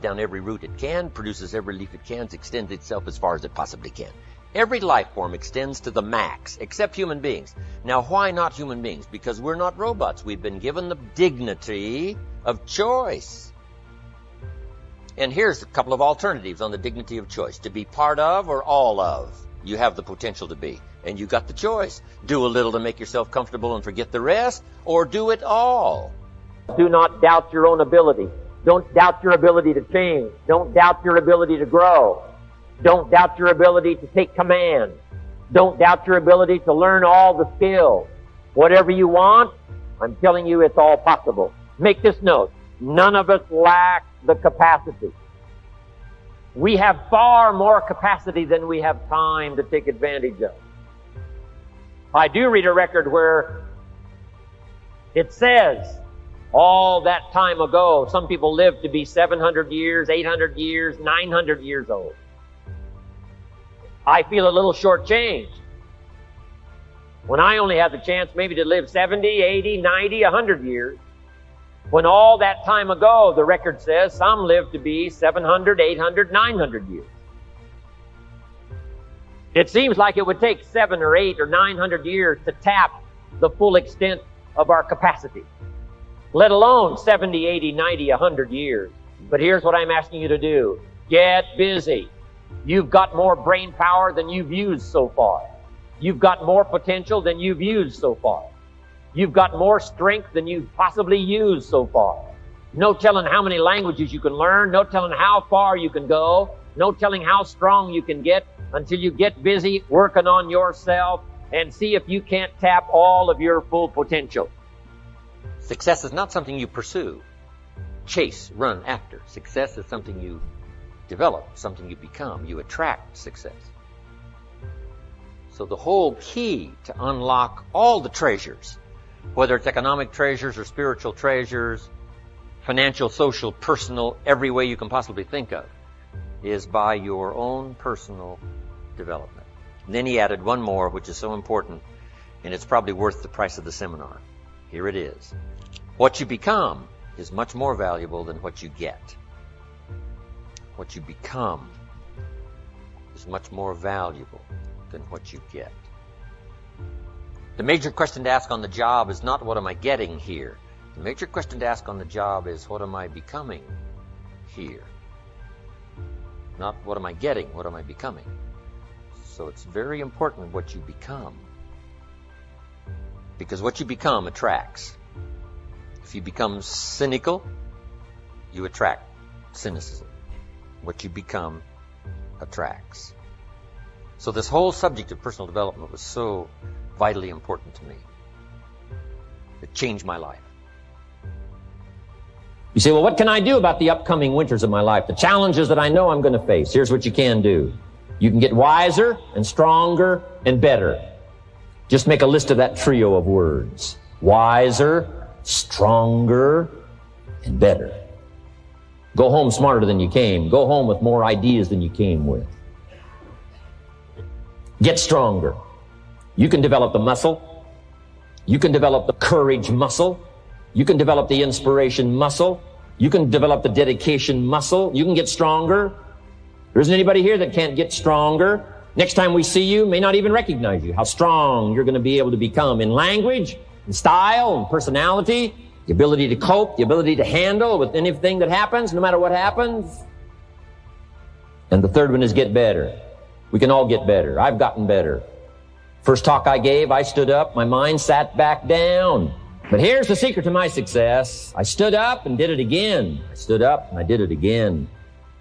down every root it can, produces every leaf it can, extends itself as far as it possibly can. Every life form extends to the max, except human beings. Now, why not human beings? Because we're not robots. We've been given the dignity of choice. And here's a couple of alternatives on the dignity of choice. To be part of or all of. You have the potential to be. And you got the choice. Do a little to make yourself comfortable and forget the rest, or do it all. Do not doubt your own ability. Don't doubt your ability to change. Don't doubt your ability to grow. Don't doubt your ability to take command. Don't doubt your ability to learn all the skills. Whatever you want, I'm telling you it's all possible. Make this note. None of us lack the capacity. We have far more capacity than we have time to take advantage of. I do read a record where it says, all that time ago, some people lived to be 700 years, 800 years, 900 years old. I feel a little shortchanged when I only had the chance maybe to live 70, 80, 90, 100 years. When all that time ago, the record says, some lived to be 700, 800, 900 years. It seems like it would take 7 or 8 or 900 years to tap the full extent of our capacity, let alone 70, 80, 90, 100 years. But here's what I'm asking you to do. Get busy. You've got more brain power than you've used so far. You've got more potential than you've used so far. You've got more strength than you've possibly used so far. No telling how many languages you can learn. No telling how far you can go. No telling how strong you can get until you get busy working on yourself and see if you can't tap all of your full potential. Success is not something you pursue, chase, run after. Success is something you develop, something you become. You attract success. So the whole key to unlock all the treasures, whether it's economic treasures or spiritual treasures, financial, social, personal, every way you can possibly think of, is by your own personal development. And then he added one more, which is so important, and it's probably worth the price of the seminar. Here it is. What you become is much more valuable than what you get. What you become is much more valuable than what you get. The major question to ask on the job is not what am I getting here. The major question to ask on the job is what am I becoming here? Not what am I getting, what am I becoming? So it's very important what you become. Because what you become attracts. If you become cynical, you attract cynicism. What you become attracts. So this whole subject of personal development was so vitally important to me. It changed my life. You say, well, what can I do about the upcoming winters of my life? The challenges that I know I'm going to face. Here's what you can do. You can get wiser and stronger and better. Just make a list of that trio of words. Wiser, stronger, and better. Go home smarter than you came. Go home with more ideas than you came with. Get stronger. You can develop the muscle. You can develop the courage muscle. You can develop the inspiration muscle. You can develop the dedication muscle. You can get stronger. There isn't anybody here that can't get stronger. Next time we see you, may not even recognize you. How strong you're going to be able to become in language, in style, and personality, the ability to cope, the ability to handle with anything that happens, no matter what happens. And the third one is get better. We can all get better. I've gotten better. First talk I gave, I stood up, my mind sat back down. But here's the secret to my success. I stood up and did it again. I stood up and I did it again.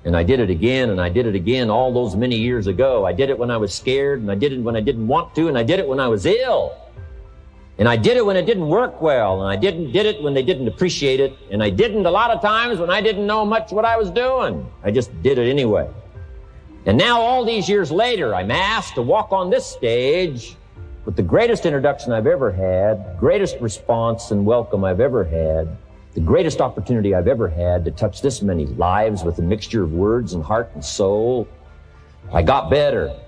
And I did it again and I did it again all those many years ago. I did it when I was scared, and I did it when I didn't want to, and I did it when I was ill. And I did it when it didn't work well, and I did it when they didn't appreciate it, and I didn't a lot of times when I didn't know much what I was doing. I just did it anyway. And now all these years later, I'm asked to walk on this stage with the greatest introduction I've ever had, greatest response and welcome I've ever had, the greatest opportunity I've ever had to touch this many lives with a mixture of words and heart and soul. I got better.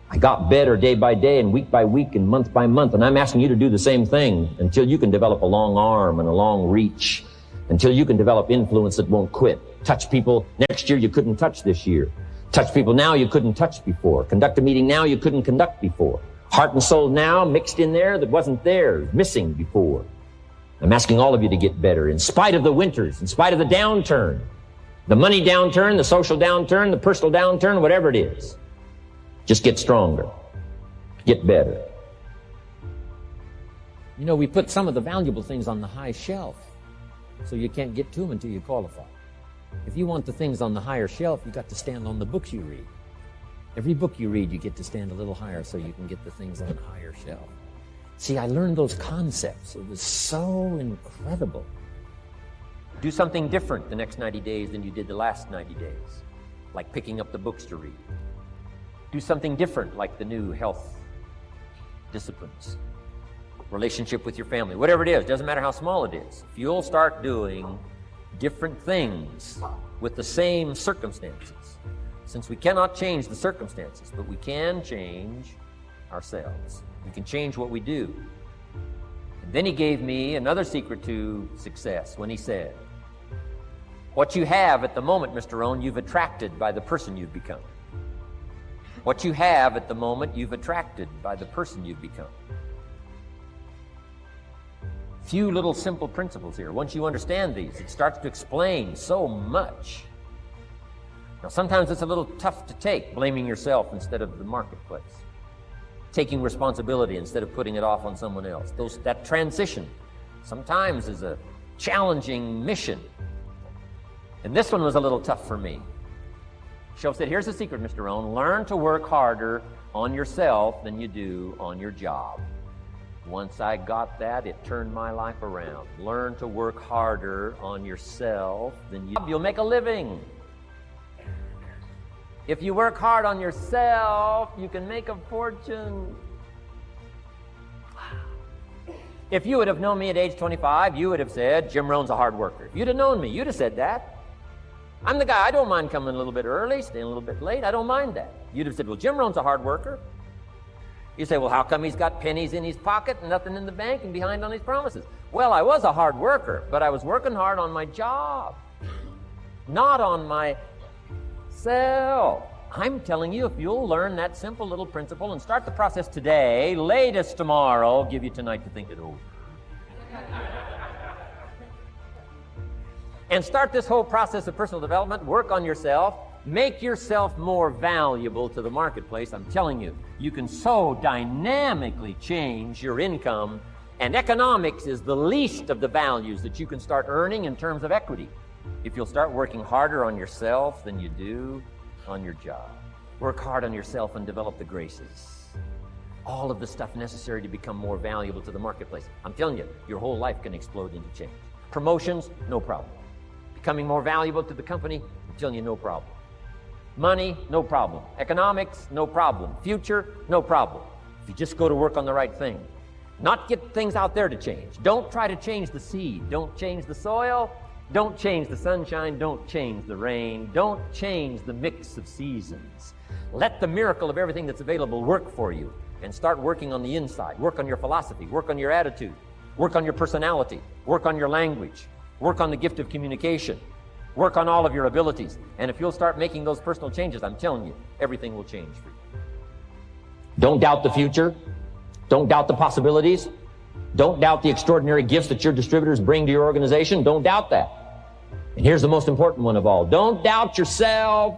I got better day by day and week by week and month by month. And I'm asking you to do the same thing until you can develop a long arm and a long reach, until you can develop influence that won't quit, Touch people next year you couldn't touch this year. Touch people now you couldn't touch before. Conduct a meeting now you couldn't conduct before. Heart and soul now mixed in there that wasn't there, missing before. I'm asking all of you to get better in spite of the winters, in spite of the downturn, the money downturn, the social downturn, the personal downturn, whatever it is. Just get stronger. Get better. You know, we put some of the valuable things on the high shelf, so you can't get to them until you qualify. If you want the things on the higher shelf, you got to stand on the books you read. Every book you read, you get to stand a little higher so you can get the things on the higher shelf. See, I learned those concepts. It was so incredible. Do something different the next 90 days than you did the last 90 days, like picking up the books to read. Do something different, like the new health disciplines, relationship with your family, whatever it is, doesn't matter how small it is. If you'll start doing different things with the same circumstances, since we cannot change the circumstances, but we can change ourselves. We can change what we do. And then he gave me another secret to success when he said, what you have at the moment, Mr. Rohn, you've attracted by the person you've become. What you have at the moment, you've attracted by the person you've become. Few little simple principles here. Once you understand these, it starts to explain so much. Now, sometimes it's a little tough to take, blaming yourself instead of the marketplace, taking responsibility instead of putting it off on someone else. That transition sometimes is a challenging mission. And this one was a little tough for me. Show said, here's the secret, Mr. Rohn. Learn to work harder on yourself than you do on your job. Once I got that, it turned my life around. Learn to work harder on yourself than you do. You'll make a living. If you work hard on yourself, you can make a fortune. If you would have known me at age 25, you would have said, Jim Rohn's a hard worker. If you'd have known me, you'd have said that. I'm the guy, I don't mind coming a little bit early, staying a little bit late, I don't mind that. You'd have said, well, Jim Rohn's a hard worker. You say, well, how come he's got pennies in his pocket and nothing in the bank and behind on his promises? Well, I was a hard worker, but I was working hard on my job, not on myself. I'm telling you, if you'll learn that simple little principle and start the process today, latest tomorrow, I'll give you tonight to think it over. And start this whole process of personal development, work on yourself, make yourself more valuable to the marketplace. I'm telling you, you can so dynamically change your income, and economics is the least of the values that you can start earning in terms of equity if you'll start working harder on yourself than you do on your job. Work hard on yourself and develop the graces. All of the stuff necessary to become more valuable to the marketplace. I'm telling you, your whole life can explode into change. Promotions, no problem. Becoming more valuable to the company, I'm telling you, no problem. Money, no problem. Economics, no problem. Future, no problem. If you just go to work on the right thing. Not get things out there to change. Don't try to change the seed. Don't change the soil. Don't change the sunshine. Don't change the rain. Don't change the mix of seasons. Let the miracle of everything that's available work for you, and start working on the inside. Work on your philosophy. Work on your attitude. Work on your personality. Work on your language. Work on the gift of communication. Work on all of your abilities. And if you'll start making those personal changes, I'm telling you, everything will change for you. Don't doubt the future. Don't doubt the possibilities. Don't doubt the extraordinary gifts that your distributors bring to your organization. Don't doubt that. And here's the most important one of all. Don't doubt yourself.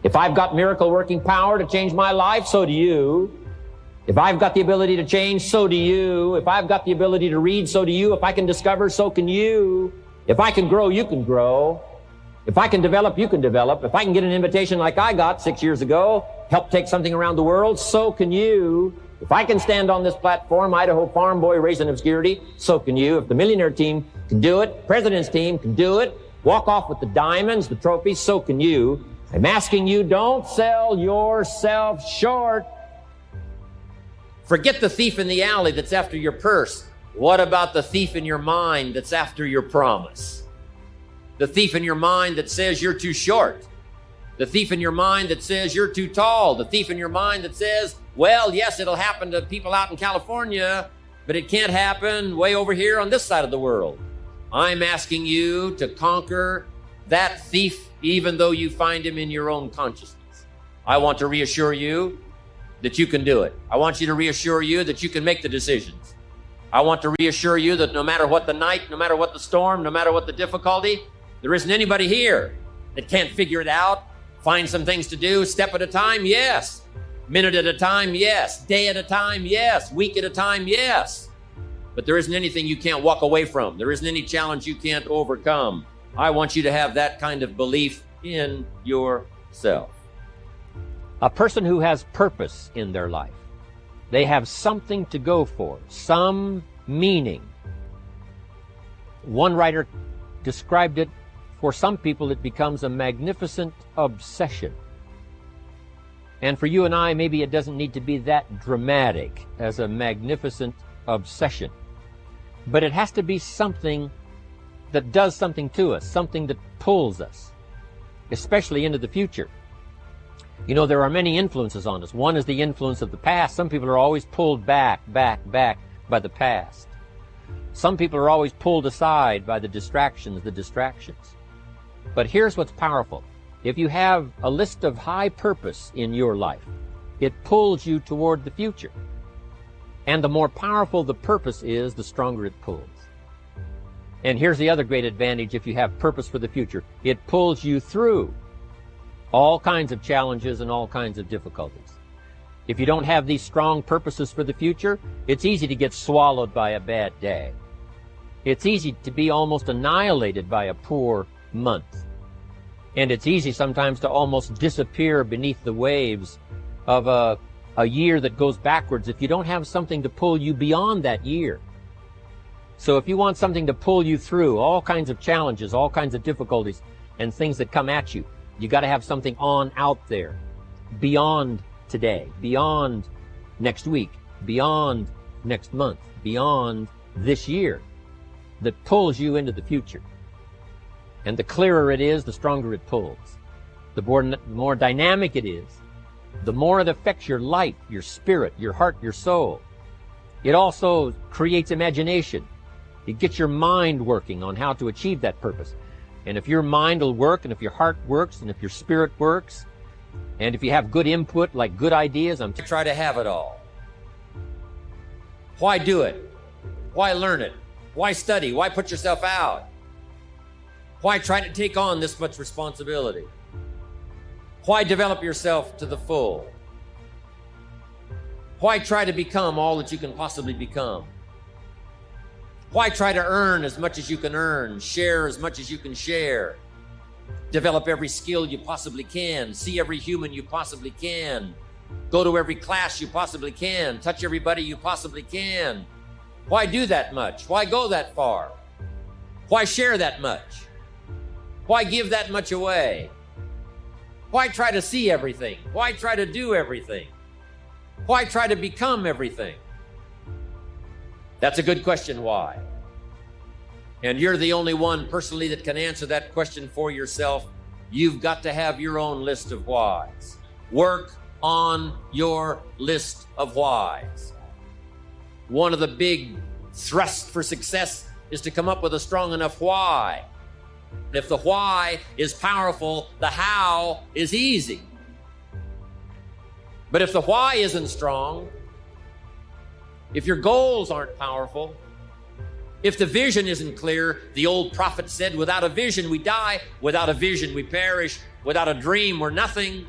If I've got miracle working power to change my life, so do you. If I've got the ability to change, so do you. If I've got the ability to read, so do you. If I can discover, so can you. If I can grow, you can grow. If I can develop, you can develop. If I can get an invitation like I got 6 years ago, help take something around the world, so can you. If I can stand on this platform, Idaho farm boy raised in obscurity, so can you. If the millionaire team can do it, president's team can do it, walk off with the diamonds, the trophies, so can you. I'm asking you, don't sell yourself short. Forget the thief in the alley that's after your purse. What about the thief in your mind that's after your promise? The thief in your mind that says you're too short. The thief in your mind that says you're too tall. The thief in your mind that says, well, yes, it'll happen to people out in California, but it can't happen way over here on this side of the world. I'm asking you to conquer that thief even though you find him in your own consciousness. I want to reassure you that you can do it. I want you to reassure you that you can make the decisions. I want to reassure you that no matter what the night, no matter what the storm, no matter what the difficulty, there isn't anybody here that can't figure it out, find some things to do, step at a time, yes. Minute at a time, yes. Day at a time, yes. Week at a time, yes. But there isn't anything you can't walk away from. There isn't any challenge you can't overcome. I want you to have that kind of belief in yourself. A person who has purpose in their life, they have something to go for, some meaning. One writer described it, for some people it becomes a magnificent obsession. And for you and I, maybe it doesn't need to be that dramatic as a magnificent obsession. But it has to be something that does something to us, something that pulls us, especially into the future. You know, there are many influences on us. One is the influence of the past. Some people are always pulled back by the past. Some people are always pulled aside by the distractions. But here's what's powerful. If you have a list of high purpose in your life, it pulls you toward the future. And the more powerful the purpose is, the stronger it pulls. And here's the other great advantage if you have purpose for the future. It pulls you through all kinds of challenges and all kinds of difficulties. If you don't have these strong purposes for the future, it's easy to get swallowed by a bad day. It's easy to be almost annihilated by a poor month. And it's easy sometimes to almost disappear beneath the waves of a year that goes backwards if you don't have something to pull you beyond that year. So if you want something to pull you through all kinds of challenges, all kinds of difficulties, and things that come at you, you got to have something on out there, beyond today, beyond next week, beyond next month, beyond this year, that pulls you into the future. And the clearer it is, the stronger it pulls. The more dynamic it is, the more it affects your life, your spirit, your heart, your soul. It also creates imagination. It gets your mind working on how to achieve that purpose. And if your mind will work, and if your heart works, and if your spirit works, and if you have good input, like good ideas, try to have it all. Why do it? Why learn it? Why study? Why put yourself out? Why try to take on this much responsibility? Why develop yourself to the full? Why try to become all that you can possibly become? Why try to earn as much as you can earn, share as much as you can share, develop every skill you possibly can, see every human you possibly can, go to every class you possibly can, touch everybody you possibly can? Why do that much? Why go that far? Why share that much? Why give that much away? Why try to see everything? Why try to do everything? Why try to become everything? That's a good question, why? And you're the only one personally that can answer that question for yourself. You've got to have your own list of whys. Work on your list of whys. One of the big thrusts for success is to come up with a strong enough why. If the why is powerful, the how is easy. But if the why isn't strong, if your goals aren't powerful, if the vision isn't clear, the old prophet said, without a vision we die, without a vision we perish, without a dream we're nothing.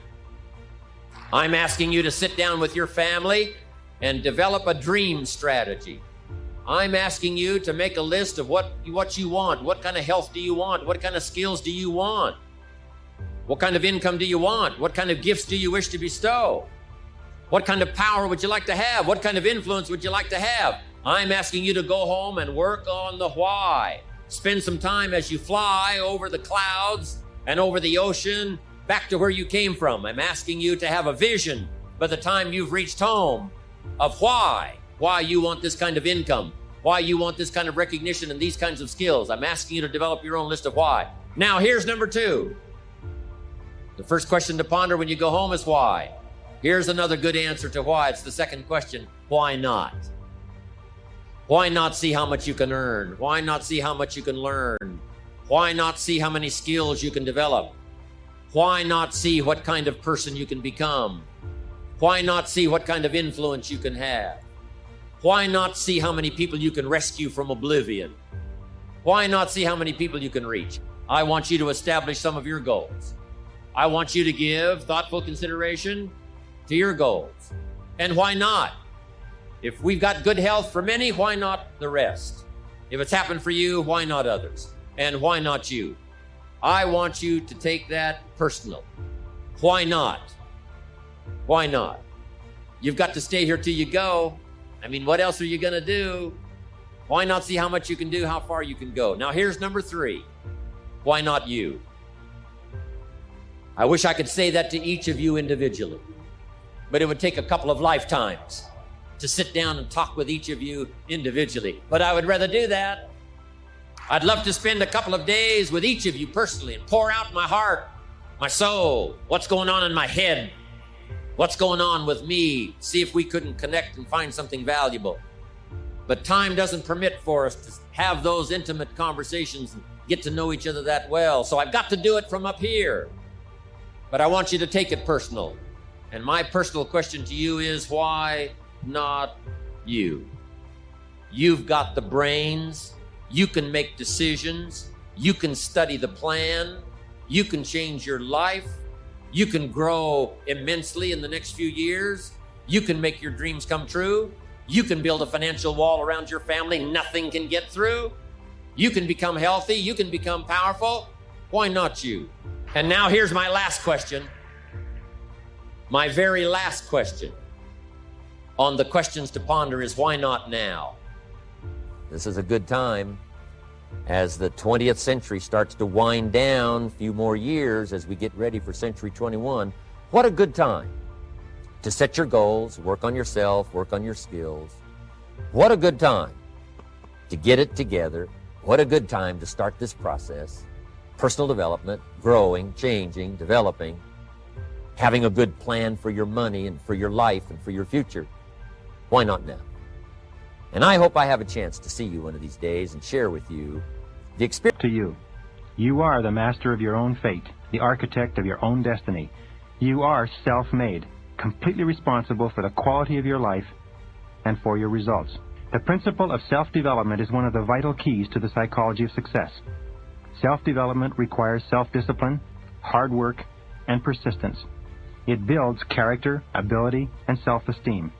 I'm asking you to sit down with your family and develop a dream strategy. I'm asking you to make a list of what you want. What kind of health do you want? What kind of skills do you want? What kind of income do you want? What kind of gifts do you wish to bestow? What kind of power would you like to have? What kind of influence would you like to have? I'm asking you to go home and work on the why. Spend some time as you fly over the clouds and over the ocean back to where you came from. I'm asking you to have a vision by the time you've reached home of why you want this kind of income, why you want this kind of recognition and these kinds of skills. I'm asking you to develop your own list of why. Now, here's number 2. The first question to ponder when you go home is why. Here's another good answer to why. It's the second question. Why not? Why not see how much you can earn? Why not see how much you can learn? Why not see how many skills you can develop? Why not see what kind of person you can become? Why not see what kind of influence you can have? Why not see how many people you can rescue from oblivion? Why not see how many people you can reach? I want you to establish some of your goals. I want you to give thoughtful consideration to your goals. And why not? If we've got good health for many, why not the rest? If it's happened for you, why not others? And why not you? I want you to take that personal. Why not? Why not? You've got to stay here till you go. I mean, what else are you going to do? Why not see how much you can do, how far you can go? Now, here's number 3. Why not you? I wish I could say that to each of you individually, but it would take a couple of lifetimes to sit down and talk with each of you individually. But I would rather do that. I'd love to spend a couple of days with each of you personally and pour out my heart, my soul, what's going on in my head, what's going on with me, see if we couldn't connect and find something valuable. But time doesn't permit for us to have those intimate conversations and get to know each other that well. So I've got to do it from up here. But I want you to take it personal. And my personal question to you is, why not you? You've got the brains. You can make decisions. You can study the plan. You can change your life. You can grow immensely in the next few years. You can make your dreams come true. You can build a financial wall around your family nothing can get through. You can become healthy. You can become powerful. Why not you? And now here's my last question. My very last question on the questions to ponder is, why not now? This is a good time as the 20th century starts to wind down, a few more years as we get ready for century 21. What a good time to set your goals, work on yourself, work on your skills. What a good time to get it together. What a good time to start this process. Personal development, growing, changing, developing, having a good plan for your money and for your life and for your future. Why not now? And I hope I have a chance to see you one of these days and share with you the experience. To you. You are the master of your own fate, the architect of your own destiny. You are self-made, completely responsible for the quality of your life and for your results. The principle of self-development is one of the vital keys to the psychology of success. Self-development requires self-discipline, hard work, and persistence. It builds character, ability, and self-esteem.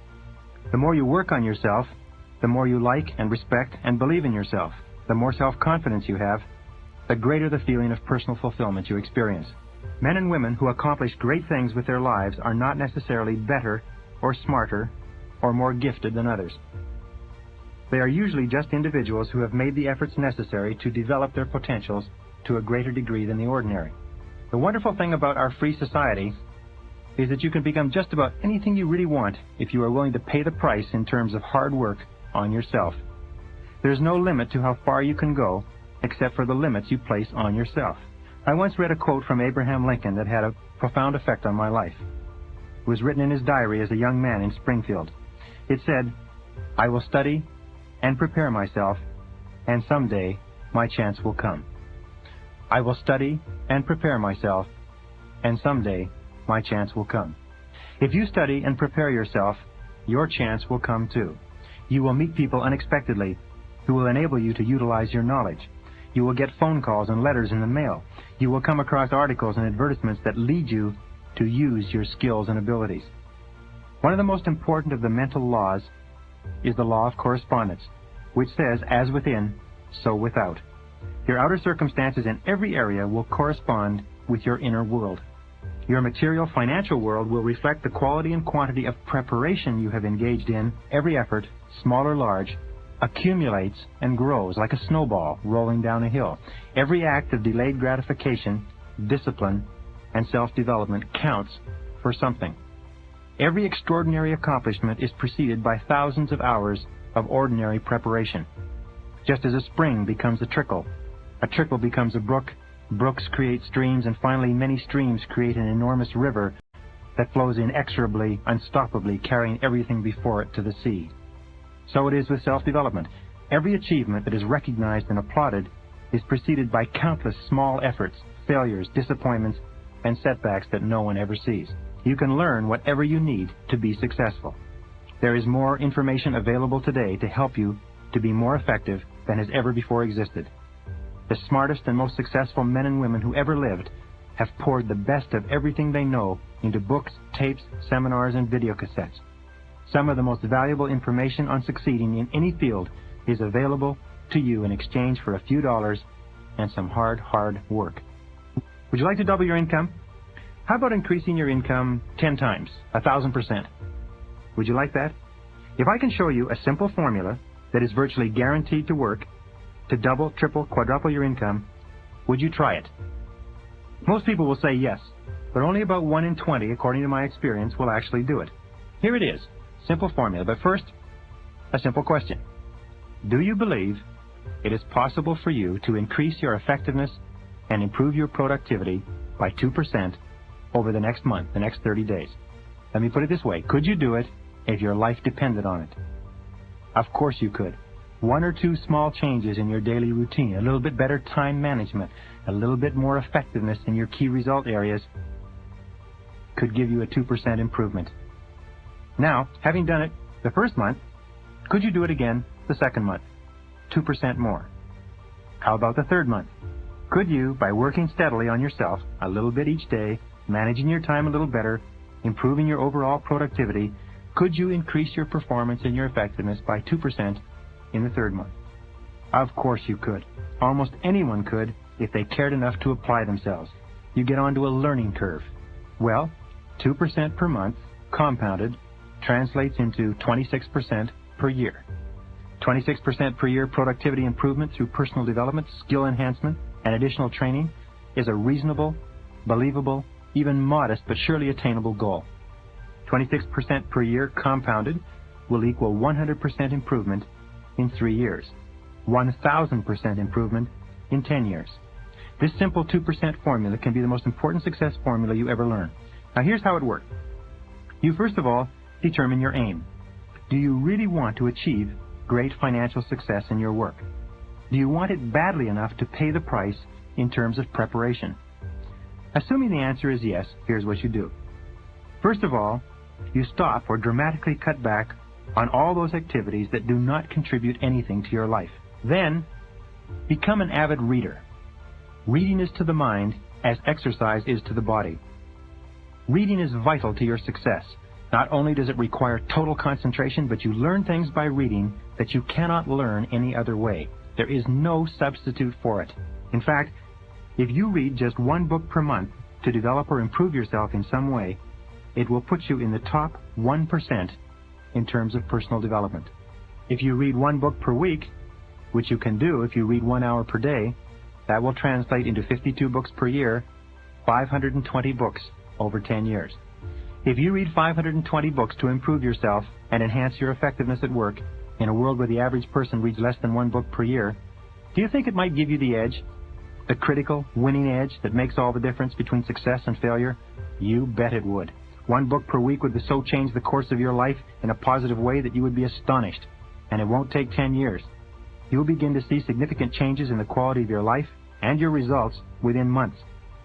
The more you work on yourself, the more you like and respect and believe in yourself. The more self-confidence you have, the greater the feeling of personal fulfillment you experience. Men and women who accomplish great things with their lives are not necessarily better or smarter or more gifted than others. They are usually just individuals who have made the efforts necessary to develop their potentials to a greater degree than the ordinary. The wonderful thing about our free society is that you can become just about anything you really want if you are willing to pay the price in terms of hard work on yourself. There's no limit to how far you can go except for the limits you place on yourself. I once read a quote from Abraham Lincoln that had a profound effect on my life. It was written in his diary as a young man in Springfield. It said, "I will study and prepare myself, and someday my chance will come." I will study and prepare myself, and someday my chance will come. If you study and prepare yourself, your chance will come too. You will meet people unexpectedly who will enable you to utilize your knowledge. You will get phone calls and letters in the mail. You will come across articles and advertisements that lead you to use your skills and abilities. One of the most important of the mental laws is the law of correspondence, which says, as within, so without. Your outer circumstances in every area will correspond with your inner world. Your material financial world will reflect the quality and quantity of preparation you have engaged in. Every effort, small or large, accumulates and grows like a snowball rolling down a hill. Every act of delayed gratification, discipline, and self-development counts for something. Every extraordinary accomplishment is preceded by thousands of hours of ordinary preparation. Just as a spring becomes a trickle becomes a brook, brooks create streams, and finally many streams create an enormous river that flows inexorably, unstoppably, carrying everything before it to the sea. So it is with self-development. Every achievement that is recognized and applauded is preceded by countless small efforts, failures, disappointments, and setbacks that no one ever sees. You can learn whatever you need to be successful. There is more information available today to help you to be more effective than has ever before existed. The smartest and most successful men and women who ever lived have poured the best of everything they know into books, tapes, seminars, and video cassettes. Some of the most valuable information on succeeding in any field is available to you in exchange for a few dollars and some hard work. Would you like to double your income? How about increasing your income 10 times, 1,000%? Would you like that? If I can show you a simple formula that is virtually guaranteed to work to double, triple, quadruple your income, would you try it? Most people will say yes, but only about 1 in 20, according to my experience, will actually do it. Here it is, simple formula, but first, a simple question. Do you believe it is possible for you to increase your effectiveness and improve your productivity by 2% over the next month, the next 30 days? Let me put it this way. Could you do it if your life depended on it? Of course you could. 1 or 2 small changes in your daily routine, a little bit better time management, a little bit more effectiveness in your key result areas could give you a 2% improvement. Now, having done it the first month, could you do it again the second month? 2% more. How about the third month? Could you, by working steadily on yourself, a little bit each day, managing your time a little better, improving your overall productivity, could you increase your performance and your effectiveness by 2% in the third month? Of course you could. Almost anyone could if they cared enough to apply themselves. You get onto a learning curve. Well, 2% per month, compounded, translates into 26% per year. 26% per year productivity improvement through personal development, skill enhancement, and additional training is a reasonable, believable, even modest but surely attainable goal. 26% per year compounded will equal 100% improvement in 3 years, 1,000% improvement in 10 years. This simple 2% formula can be the most important success formula you ever learn. Now here's how it works. You first of all determine your aim. Do you really want to achieve great financial success in your work? Do you want it badly enough to pay the price in terms of preparation? Assuming the answer is yes, here's what you do. First of all, you stop or dramatically cut back on all those activities that do not contribute anything to your life. Then, become an avid reader. Reading is to the mind as exercise is to the body. Reading is vital to your success. Not only does it require total concentration, but you learn things by reading that you cannot learn any other way. There is no substitute for it. In fact, if you read just 1 book per month to develop or improve yourself in some way, it will put you in the top 1% in terms of personal development. If you read 1 book per week, which you can do if you read 1 hour per day, that will translate into 52 books per year, 520 books over 10 years. If you read 520 books to improve yourself and enhance your effectiveness at work in a world where the average person reads less than 1 book per year, do you think it might give you the edge? The critical, winning edge that makes all the difference between success and failure? You bet it would. 1 book per week would so change the course of your life in a positive way that you would be astonished. And it won't take 10 years. You'll begin to see significant changes in the quality of your life and your results within months,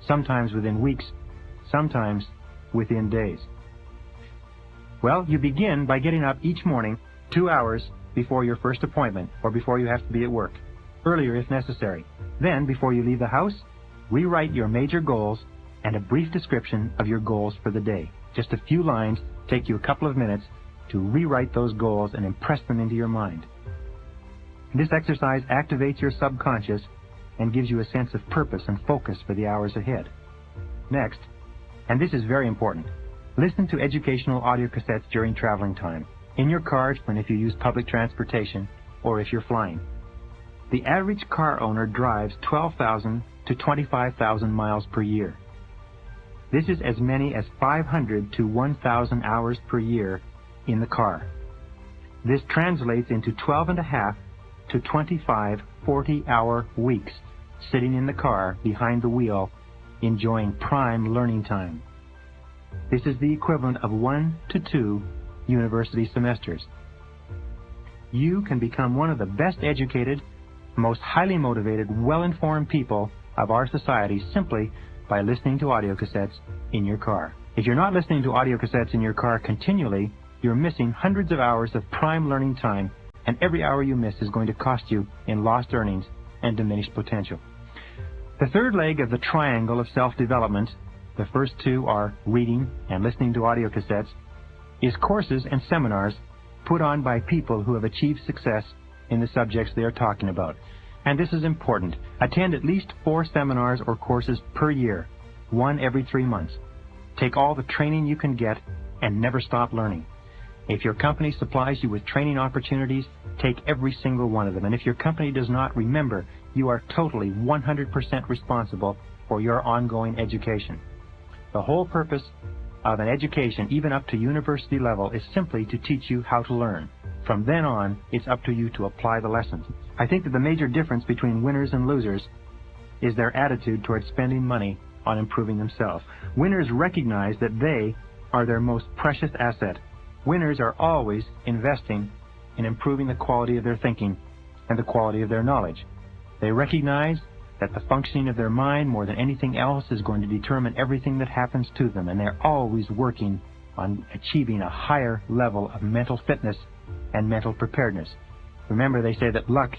sometimes within weeks, sometimes within days. Well, you begin by getting up each morning 2 hours before your first appointment or before you have to be at work, earlier if necessary. Then, before you leave the house, rewrite your major goals and a brief description of your goals for the day. Just a few lines take you a couple of minutes to rewrite those goals and impress them into your mind. This exercise activates your subconscious and gives you a sense of purpose and focus for the hours ahead. Next, and this is very important, listen to educational audio cassettes during traveling time, in your car and if you use public transportation, or if you're flying. The average car owner drives 12,000 to 25,000 miles per year. This is as many as 500 to 1,000 hours per year in the car. This translates into 12.5 to 25 40-hour weeks sitting in the car behind the wheel enjoying prime learning time. This is the equivalent of 1 to 2 university semesters. you can become one of the best educated, most highly motivated, well-informed people of our society simply by listening to audio cassettes in your car. If you're not listening to audio cassettes in your car continually, you're missing hundreds of hours of prime learning time, and every hour you miss is going to cost you in lost earnings and diminished potential. The third leg of the triangle of self-development, the first two are reading and listening to audio cassettes, is courses and seminars put on by people who have achieved success in the subjects they are talking about. And this is important. Attend at least 4 seminars or courses per year, 1 every 3 months. Take all the training you can get and never stop learning. If your company supplies you with training opportunities, take every single one of them. And if your company does not, remember, you are totally 100% responsible for your ongoing education. The whole purpose of an education, even up to university level, is simply to teach you how to learn. From then on, it's up to you to apply the lessons. I think that the major difference between winners and losers is their attitude towards spending money on improving themselves. Winners recognize that they are their most precious asset. Winners are always investing in improving the quality of their thinking and the quality of their knowledge. They recognize that the functioning of their mind more than anything else is going to determine everything that happens to them, and they're always working on achieving a higher level of mental fitness and mental preparedness. Remember, they say that luck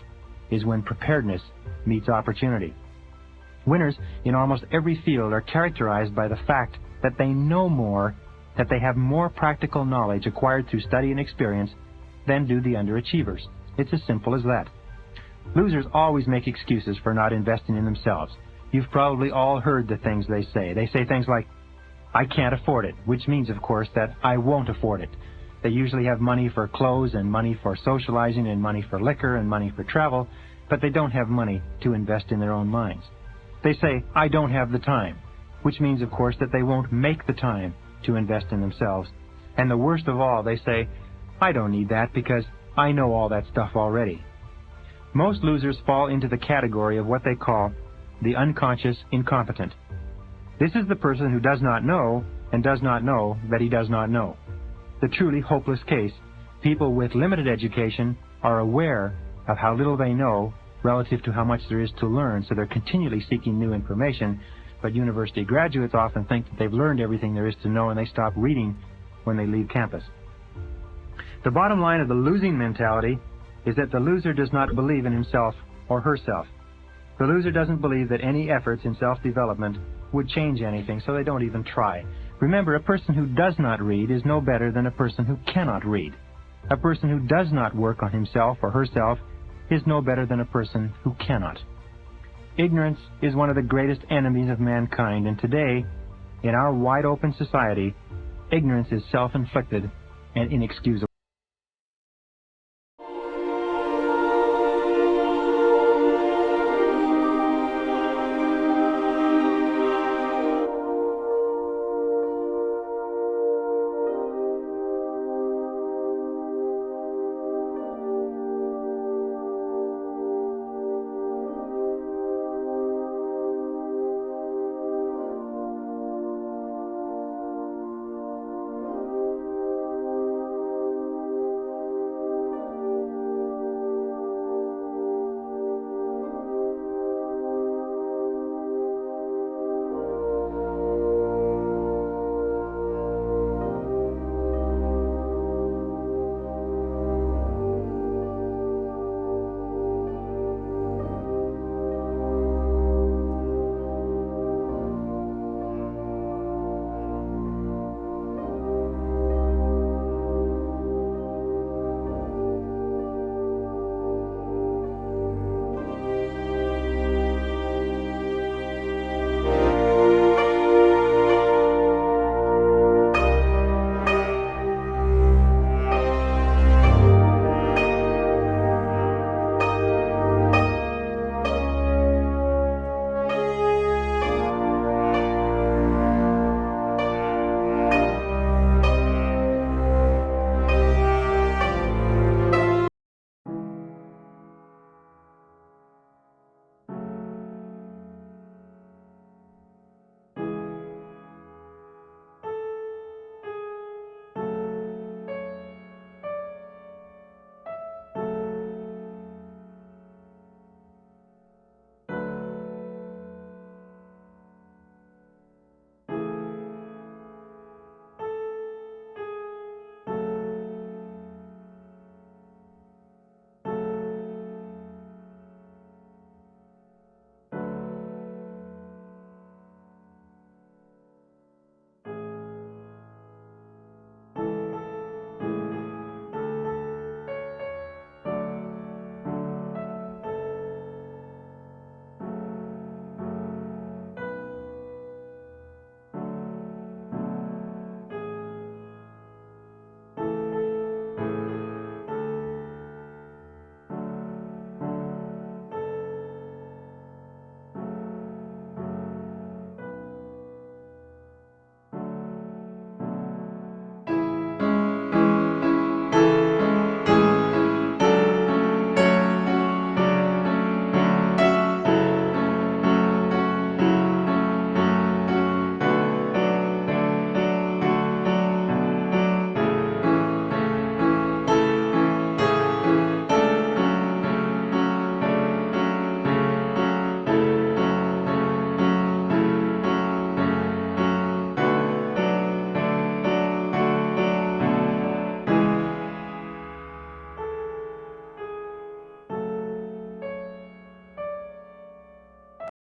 is when preparedness meets opportunity. Winners in almost every field are characterized by the fact that they know more, that they have more practical knowledge acquired through study and experience than do the underachievers. It's as simple as that. Losers always make excuses for not investing in themselves. You've probably all heard the things they say. They say things like, I can't afford it, which means, of course, that I won't afford it. They usually have money for clothes and money for socializing and money for liquor and money for travel, but they don't have money to invest in their own minds. They say, I don't have the time, which means, of course, that they won't make the time to invest in themselves. And the worst of all, they say, I don't need that because I know all that stuff already. Most losers fall into the category of what they call the unconscious incompetent. This is the person who does not know and does not know that he does not know. The truly hopeless case. People with limited education are aware of how little they know relative to how much there is to learn, so they're continually seeking new information, but university graduates often think that they've learned everything there is to know and they stop reading when they leave campus. The bottom line of the losing mentality is that the loser does not believe in himself or herself. The loser doesn't believe that any efforts in self-development would change anything, so they don't even try. Remember, a person who does not read is no better than a person who cannot read. A person who does not work on himself or herself is no better than a person who cannot. Ignorance is one of the greatest enemies of mankind, and today, in our wide-open society, ignorance is self-inflicted and inexcusable.